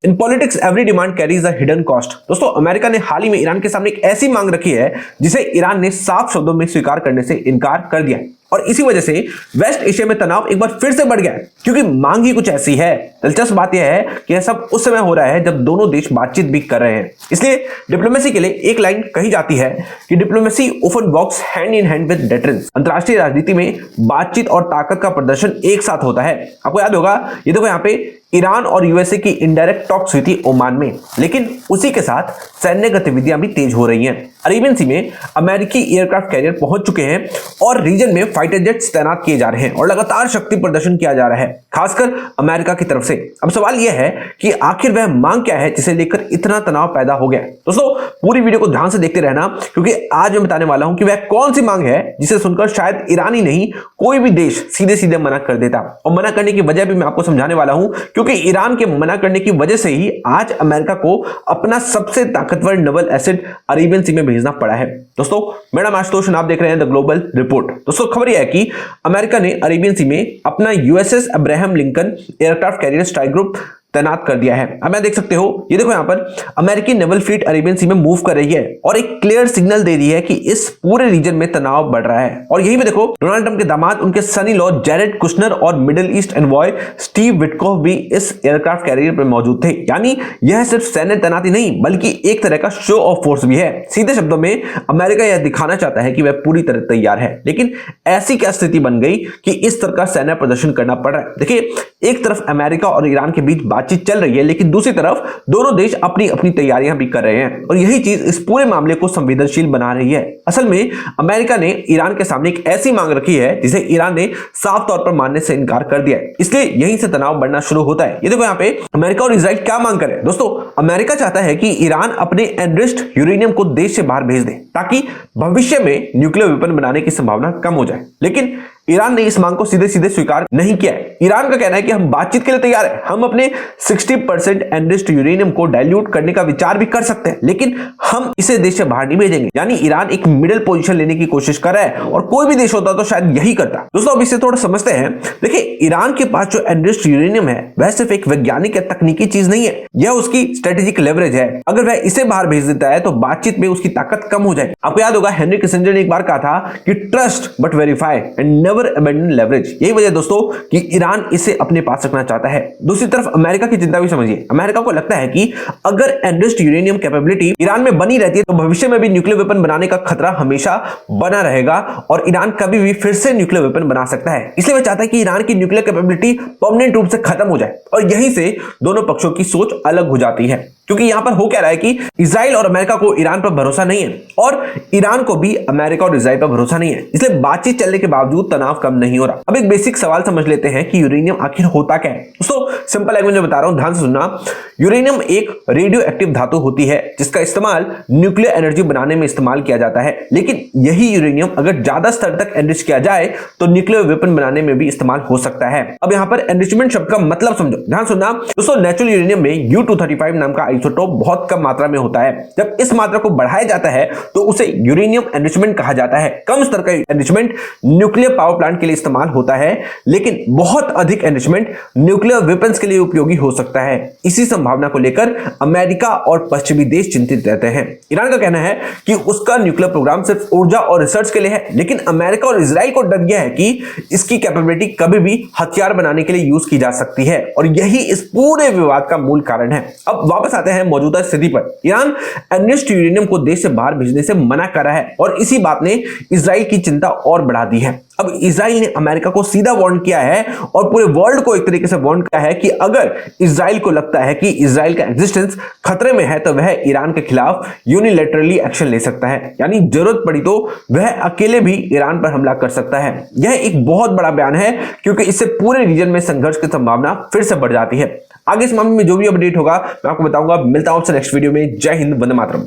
In politics every demand carries a hidden cost. दोस्तों America ने हाल ही में ईरान के सामने एक ऐसी मांग रखी है जिसे ईरान ने साफ शब्दों में स्वीकार करने से इनकार कर दिया है और इसी वजह से वेस्ट एशिया में तनाव एक बार फिर से बढ़ गया है क्योंकि मांग ही कुछ ऐसी है। दिलचस्प बात यह है कि यह सब उस समय हो रहा है जब दोनों देश बातचीत भी कर रहे हैं। इसलिए डिप्लोमेसी के लिए एक लाइन कही जाती है कि diplomacy often walks hand in hand with deterrence. अंतरराष्ट्रीय राजनीति में बातचीत और ताकत का प्रदर्शन एक साथ होता है। आपको याद होगा, ये देखो यहाँ पे ईरान और यूएसए की इनडायरेक्ट टॉक्स हुई थी ओमान में, लेकिन उसी के साथ सैन्य गतिविधियां भी तेज हो रही हैं। अरेबियन सी में अमेरिकी एयरक्राफ्ट कैरियर पहुंच चुके हैं और रीजन में फाइटर जेट्स तैनात किए जा रहे हैं और लगातार शक्ति प्रदर्शन किया जा रहा है, खासकर अमेरिका की तरफ से। अब सवाल यह है कि आखिर वह मांग क्या है जिसे लेकर इतना तनाव पैदा हो गया। दोस्तों पूरी वीडियो को ध्यान से देखते रहना क्योंकि आज मैं बताने वाला हूं कि वह कौन सी मांग है जिसे सुनकर शायद ईरान ही नहीं कोई भी देश सीधे सीधे मना कर देता। और मना करने की वजह भी मैं आपको समझाने वाला हूं क्योंकि ईरान के मना करने की वजह से ही आज अमेरिका को अपना सबसे ताकतवर नेवल एसेट अरेबियन सी में भेजना पड़ा है। दोस्तों मेरा नाम आशुतोष, आप देख रहे हैं द ग्लोबल रिपोर्ट। दोस्तों खबर यह है कि अमेरिका ने अरेबियन सी में अपना USS Abraham Lincoln aircraft carrier strike group तैनात कर दिया है। अब आप देख सकते हो, ये देखो यहाँ पर अमेरिकी नेवल फ्लीट अरेबियन सी में मूव कर रही है और एक क्लियर सिग्नल दे रही है कि इस पूरे रीजन में तनाव बढ़ रहा है। और यही में देखो डोनाल्ड ट्रंप के दामाद, उनके सनी लॉ जैरेड कुशनर और middle east envoy Steve Witkoff भी इस एयरक्राफ्ट कैरियर पर मौजूद थे। यानी यह सिर्फ सैन्य तैनाती नहीं बल्कि एक तरह का शो ऑफ फोर्स भी है। सीधे शब्दों में अमेरिका यह दिखाना चाहता है कि वह पूरी तरह तैयार है, लेकिन ऐसी क्या स्थिति बन गई कि इस तरह का सैन्य प्रदर्शन करना पड़ रहा है। देखिए, एक तरफ अमेरिका और ईरान के बीच बातचीत चल रही है, लेकिन दूसरी तरफ दोनों देश अपनी अपनी तैयारियां भी कर रहे हैं और यही चीज इस पूरे मामले को संवेदनशील बना रही है। असल में अमेरिका ने ईरान के सामने एक ऐसी मांग रखी है जिसे ईरान ने साफ तौर पर मानने से इनकार कर दिया है, इसलिए यहीं से तनाव बढ़ना शुरू होता है। ये देखो यहाँ पे अमेरिका और इजराइल क्या मांग करे। दोस्तों अमेरिका चाहता है कि ईरान अपने एनरिच्ड यूरेनियम को देश से बाहर भेज दे ताकि भविष्य में न्यूक्लियर वेपन बनाने की संभावना कम हो जाए, लेकिन ईरान ने इस मांग को सीधे सीधे स्वीकार नहीं किया है। ईरान का कहना है कि हम बातचीत के लिए तैयार हैं, हम अपने 60% एनरिच्ड यूरेनियम को डाइल्यूट करने का विचार भी कर सकते हैं, लेकिन हम इसे देश से बाहर नहीं भेजेंगे। यानी ईरान एक मिडिल पोजीशन लेने की कोशिश कर रहा है और कोई भी देश होता तो शायद यही करता। दोस्तों अब इसे थोड़ा समझते हैं। देखिए, ईरान के पास जो एनरिच्ड यूरेनियम है वह सिर्फ एक वैज्ञानिक या तकनीकी चीज नहीं है, यह उसकी स्ट्रेटेजिक लेवरेज है। अगर वह इसे बाहर भेज देता है तो बातचीत में उसकी ताकत कम हो जाएगी। आपको याद होगा हेनरी किसिंजर ने एक बार कहा था कि trust but verify and abandon leverage. यही वजह दोस्तों कि ईरान इसे अपने पास रखना चाहता है। दूसरी तरफ अमेरिका की चिंता भी समझिए। अमेरिका को लगता है कि अगर एनरिच्ड यूरेनियम कैपेबिलिटी ईरान में बनी रहती है तो भविष्य में भी न्यूक्लियर वेपन बनाने का खतरा हमेशा बना रहेगा और ईरान कभी भी फिर से न्यूक्लियर वेपन बना सकता है। इसलिए वह चाहता है कि ईरान की न्यूक्लियर कैपेबिलिटी परमानेंट रूप से खत्म हो जाए और यहीं से दोनों पक्षों की सोच अलग हो जाती है क्योंकि यहां पर हो क्या रहा है कि इजराइल और अमेरिका को ईरान पर भरोसा नहीं है और ईरान को भी अमेरिका और इजराइल पर भरोसा नहीं है, इसलिए बातचीत चलने के बावजूद तनाव कम नहीं हो रहा। अब एक बेसिक सवाल समझ लेते हैं कि यूरेनियम आखिर होता क्या है। दोस्तों सिंपल लैंग्वेज में बता रहा हूं, ध्यान से सुनना। यूरेनियम एक रेडियो एक्टिव धातु होती है जिसका इस्तेमाल न्यूक्लियर एनर्जी बनाने में इस्तेमाल किया जाता है, लेकिन यही यूरेनियम अगर ज्यादा स्तर तक एनरिच किया जाए तो न्यूक्लियर वेपन बनाने में भी इस्तेमाल हो सकता है। अब यहां पर एनरिचमेंट शब्द का मतलब समझो, ध्यान सुनना। दोस्तों नेचुरल यूरेनियम में U-235 नाम का आइसोटोप बहुत कम मात्रा में होता है। जब इस मात्रा को बढ़ाया जाता है तो उसे यूरेनियम एनरिचमेंट कहा जाता है। कम स्तर का एनरिचमेंट न्यूक्लियर पावर प्लांट के लिए इस्तेमाल होता है, लेकिन बहुत अधिक एनरिचमेंट न्यूक्लियर वेपन्स के लिए उपयोगी हो सकता है। इसी संभावना को लेकर अमेरिका और पश्चिमी देश चिंतित रहते हैं। ईरान का कहना है कि उसका न्यूक्लियर प्रोग्राम सिर्फ ऊर्जा और रिसर्च के लिए है, लेकिन अमेरिका और इजराइल को डर गया है कि इसकी कैपेबिलिटी कभी भी हथियार बनाने के लिए यूज की जा सकती है और यही इस पूरे विवाद का मूल कारण है। अब वापस आते हैं मौजूदा स्थिति पर। ईरान एनरिच्ड यूरेनियम को देश से बाहर भेजने से मना कर रहा है और इसी बात ने इजराइल की चिंता और बढ़ा दी है। अब इजराइल ने अमेरिका को सीधा वार्न किया है और पूरे वर्ल्ड को एक तरीके से वार्न किया है कि अगर इजराइल को लगता है कि इजराइल का एग्जिस्टेंस खतरे में है तो वह ईरान के खिलाफ यूनिलैटरली एक्शन ले सकता है, यानी जरूरत पड़ी तो वह अकेले भी ईरान पर हमला कर सकता है। यह एक बहुत बड़ा बयान है क्योंकि इससे पूरे रीजन में संघर्ष की संभावना फिर से बढ़ जाती है। आगे इस मामले में जो भी अपडेट होगा मैं आपको बताऊंगा। मिलता हूं आपसे नेक्स्ट वीडियो में। जय हिंद, वंदे मातरम।